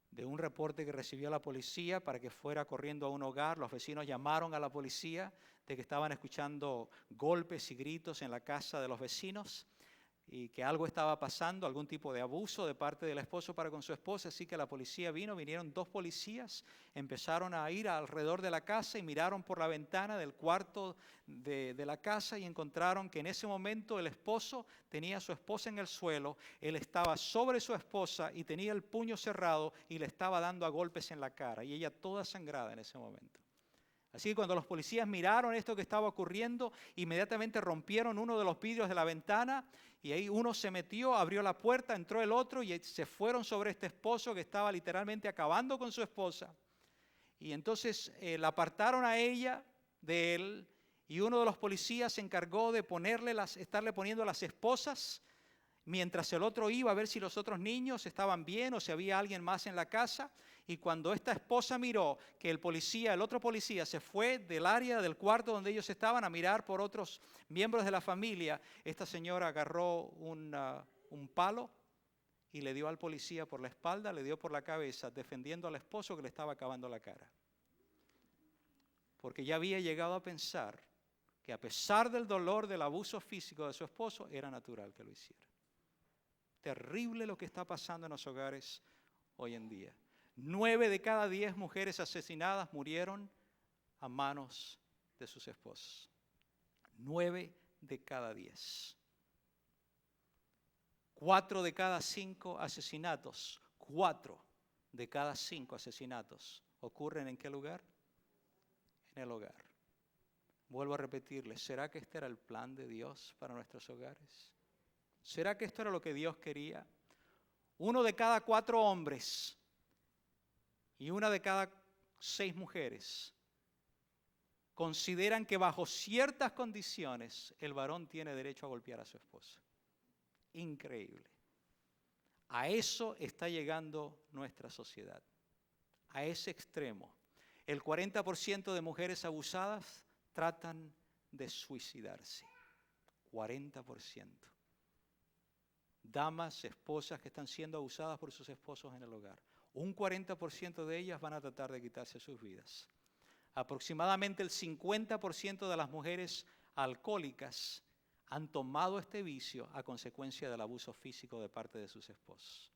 de un reporte que recibió la policía para que fuera corriendo a un hogar. Los vecinos llamaron a la policía de que estaban escuchando golpes y gritos en la casa de los vecinos y que algo estaba pasando, algún tipo de abuso de parte del esposo para con su esposa. Así que la policía vinieron 2 policías, empezaron a ir alrededor de la casa y miraron por la ventana del cuarto de la casa y encontraron que en ese momento el esposo tenía a su esposa en el suelo, él estaba sobre su esposa y tenía el puño cerrado y le estaba dando a golpes en la cara y ella toda sangrada en ese momento. Así que cuando los policías miraron esto que estaba ocurriendo, inmediatamente rompieron uno de los vidrios de la ventana y ahí uno se metió, abrió la puerta, entró el otro y se fueron sobre este esposo que estaba literalmente acabando con su esposa. Y entonces la apartaron a ella de él y uno de los policías se encargó de estarle poniendo las esposas mientras el otro iba a ver si los otros niños estaban bien o si había alguien más en la casa. Y cuando esta esposa miró que el otro policía se fue del área del cuarto donde ellos estaban a mirar por otros miembros de la familia, esta señora agarró un palo y le dio al policía por la espalda, le dio por la cabeza, defendiendo al esposo que le estaba acabando la cara. Porque ya había llegado a pensar que a pesar del dolor del abuso físico de su esposo, era natural que lo hiciera. Terrible lo que está pasando en los hogares hoy en día. 9 de cada 10 mujeres asesinadas murieron a manos de sus esposos. 9 de cada 10. 4 de cada 5 asesinatos, 4 de cada 5 asesinatos ocurren ¿en qué lugar? En el hogar. Vuelvo a repetirles, ¿será que este era el plan de Dios para nuestros hogares? ¿Será que esto era lo que Dios quería? 1 de cada 4 hombres y 1 de cada 6 mujeres consideran que bajo ciertas condiciones el varón tiene derecho a golpear a su esposa. Increíble. A eso está llegando nuestra sociedad, a ese extremo. El 40% de mujeres abusadas tratan de suicidarse. 40%. Damas, esposas que están siendo abusadas por sus esposos en el hogar. Un 40% de ellas van a tratar de quitarse sus vidas. Aproximadamente el 50% de las mujeres alcohólicas han tomado este vicio a consecuencia del abuso físico de parte de sus esposos,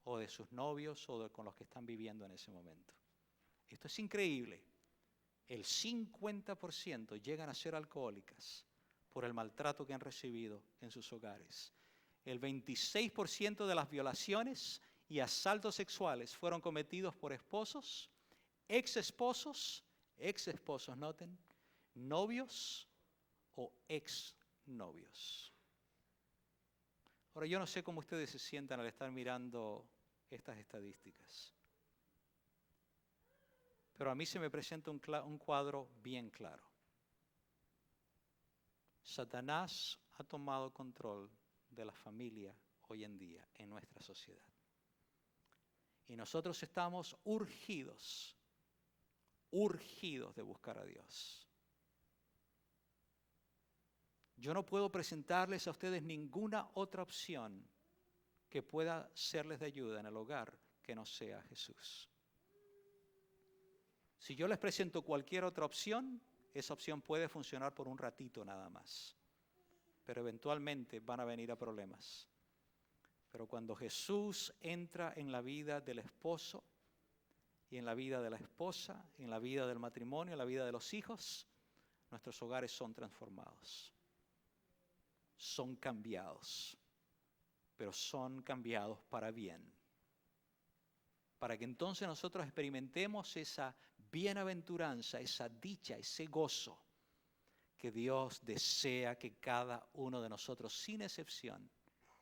o de sus novios, o con los que están viviendo en ese momento. Esto es increíble. El 50% llegan a ser alcohólicas por el maltrato que han recibido en sus hogares. El 26% de las violaciones y asaltos sexuales fueron cometidos por esposos, exesposos, noten, novios o exnovios. Ahora, yo no sé cómo ustedes se sientan al estar mirando estas estadísticas, pero a mí se me presenta un cuadro bien claro. Satanás ha tomado control de la familia hoy en día en nuestra sociedad. Y nosotros estamos urgidos de buscar a Dios. Yo no puedo presentarles a ustedes ninguna otra opción que pueda serles de ayuda en el hogar que no sea Jesús. Si yo les presento cualquier otra opción, esa opción puede funcionar por un ratito nada más, pero eventualmente van a venir a problemas. Pero cuando Jesús entra en la vida del esposo y en la vida de la esposa, en la vida del matrimonio, en la vida de los hijos, nuestros hogares son transformados, son cambiados, pero son cambiados para bien. Para que entonces nosotros experimentemos esa bienaventuranza, esa dicha, ese gozo que Dios desea que cada uno de nosotros, sin excepción,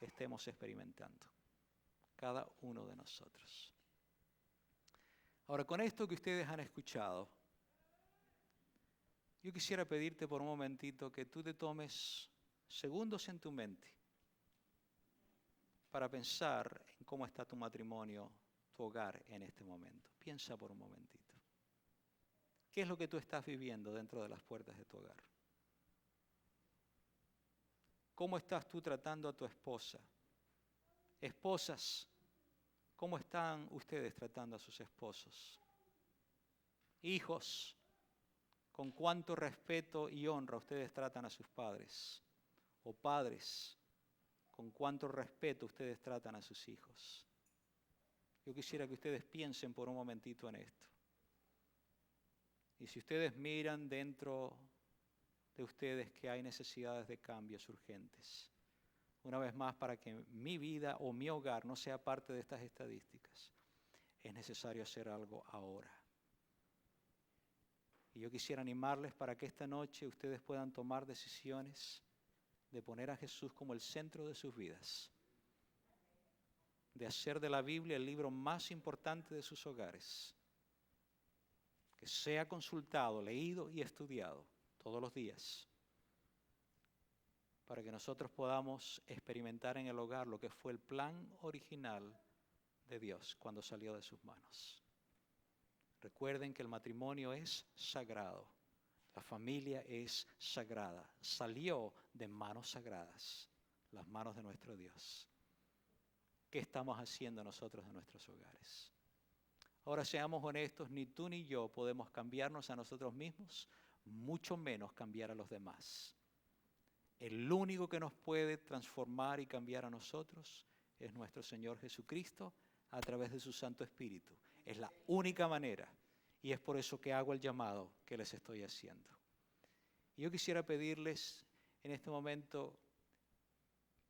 estemos experimentando. Cada uno de nosotros. Ahora, con esto que ustedes han escuchado, yo quisiera pedirte por un momentito que tú te tomes segundos en tu mente para pensar en cómo está tu matrimonio, tu hogar en este momento. Piensa por un momentito. ¿Qué es lo que tú estás viviendo dentro de las puertas de tu hogar? ¿Cómo estás tú tratando a tu esposa? Esposas, ¿cómo están ustedes tratando a sus esposos? Hijos, ¿con cuánto respeto y honra ustedes tratan a sus padres? O padres, ¿con cuánto respeto ustedes tratan a sus hijos? Yo quisiera que ustedes piensen por un momentito en esto. Y si ustedes miran dentro de ustedes que hay necesidades de cambios urgentes, una vez más, para que mi vida o mi hogar no sea parte de estas estadísticas, es necesario hacer algo ahora. Y yo quisiera animarles para que esta noche ustedes puedan tomar decisiones de poner a Jesús como el centro de sus vidas, de hacer de la Biblia el libro más importante de sus hogares, que sea consultado, leído y estudiado todos los días, para que nosotros podamos experimentar en el hogar lo que fue el plan original de Dios cuando salió de sus manos. Recuerden que el matrimonio es sagrado, la familia es sagrada, salió de manos sagradas, las manos de nuestro Dios. ¿Qué estamos haciendo nosotros en nuestros hogares? Ahora seamos honestos, ni tú ni yo podemos cambiarnos a nosotros mismos, mucho menos cambiar a los demás. El único que nos puede transformar y cambiar a nosotros es nuestro Señor Jesucristo a través de su Santo Espíritu. Es la única manera y es por eso que hago el llamado que les estoy haciendo. Y yo quisiera pedirles en este momento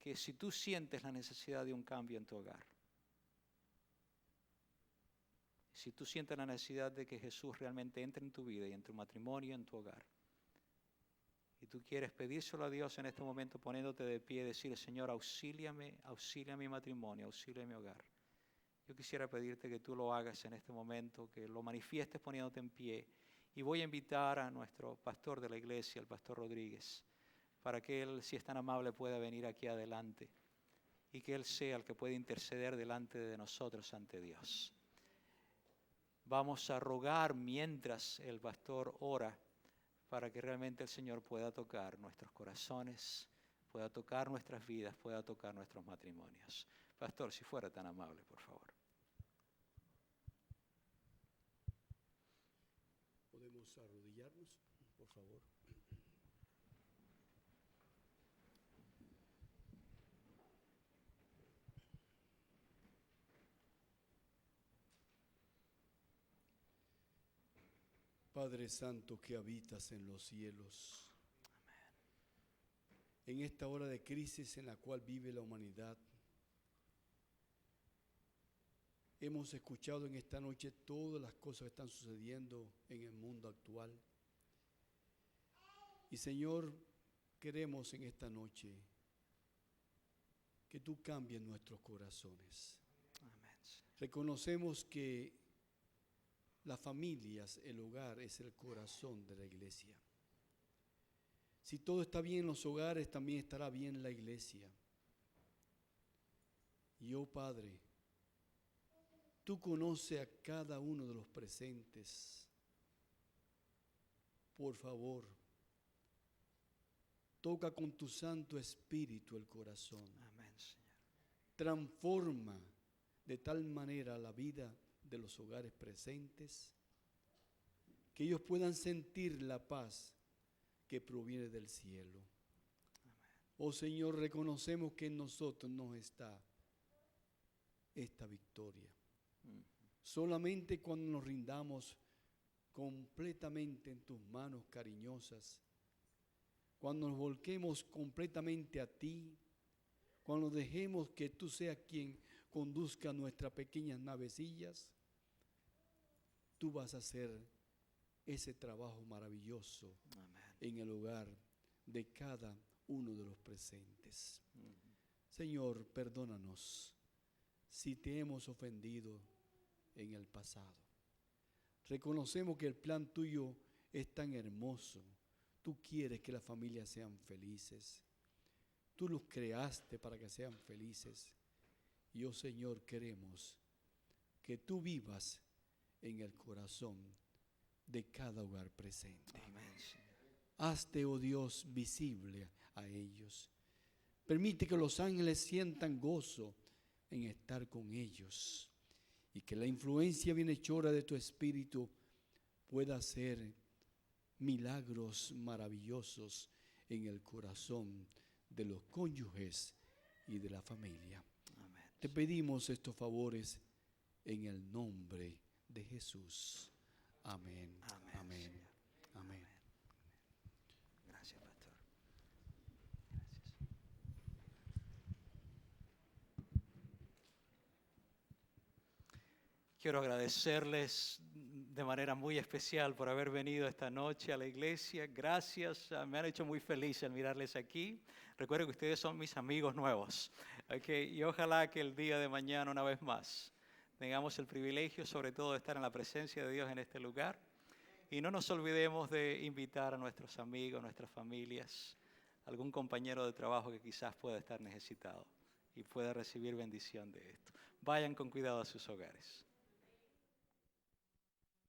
que si tú sientes la necesidad de un cambio en tu hogar, si tú sientes la necesidad de que Jesús realmente entre en tu vida y en tu matrimonio, en tu hogar, y tú quieres pedírselo a Dios en este momento poniéndote de pie y decir, Señor, auxíliame, auxilia mi matrimonio, auxilia mi hogar. Yo quisiera pedirte que tú lo hagas en este momento, que lo manifiestes poniéndote en pie. Y voy a invitar a nuestro pastor de la iglesia, el pastor Rodríguez, para que él, si es tan amable, pueda venir aquí adelante y que él sea el que pueda interceder delante de nosotros ante Dios. Vamos a rogar mientras el pastor ora para que realmente el Señor pueda tocar nuestros corazones, pueda tocar nuestras vidas, pueda tocar nuestros matrimonios. Pastor, si fuera tan amable, por favor. Podemos arrodillarnos, por favor. Padre Santo que habitas en los cielos, en esta hora de crisis en la cual vive la humanidad, hemos escuchado en esta noche todas las cosas que están sucediendo en el mundo actual. Y Señor, queremos en esta noche que tú cambies nuestros corazones. Amén. Reconocemos que las familias, el hogar es el corazón de la iglesia. Si todo está bien en los hogares, también estará bien la iglesia. Y oh Padre, tú conoces a cada uno de los presentes. Por favor, toca con tu Santo Espíritu el corazón. Amén, Señor. Transforma de tal manera la vida de los hogares presentes que ellos puedan sentir la paz que proviene del cielo. Amén. Oh Señor, reconocemos que en nosotros no está esta victoria. Solamente cuando nos rindamos completamente en tus manos cariñosas, cuando nos volquemos completamente a ti, cuando dejemos que tú seas quien conduzca nuestras pequeñas navecillas, tú vas a hacer ese trabajo maravilloso. Amén. En el hogar de cada uno de los presentes. Señor, perdónanos si te hemos ofendido en el pasado. Reconocemos que el plan tuyo es tan hermoso. Tú quieres que las familias sean felices. Tú los creaste para que sean felices. Y oh Señor, queremos que tú vivas en el corazón de cada hogar presente. Amén, Señor. Hazte, oh Dios, visible a ellos. Permite que los ángeles sientan gozo en estar con ellos y que la influencia bienhechora de tu Espíritu pueda hacer milagros maravillosos en el corazón de los cónyuges y de la familia. Amén. Te pedimos estos favores en el nombre de Jesús. Amén. Amén, Amén. Señor. Amén. Gracias, pastor. Gracias. Quiero agradecerles de manera muy especial por haber venido esta noche a la iglesia. Gracias, me han hecho muy feliz al mirarles aquí. Recuerden que ustedes son mis amigos nuevos. Y ojalá que el día de mañana, una vez más, tengamos el privilegio sobre todo de estar en la presencia de Dios en este lugar. Y no nos olvidemos de invitar a nuestros amigos, nuestras familias, algún compañero de trabajo que quizás pueda estar necesitado y pueda recibir bendición de esto. Vayan con cuidado a sus hogares.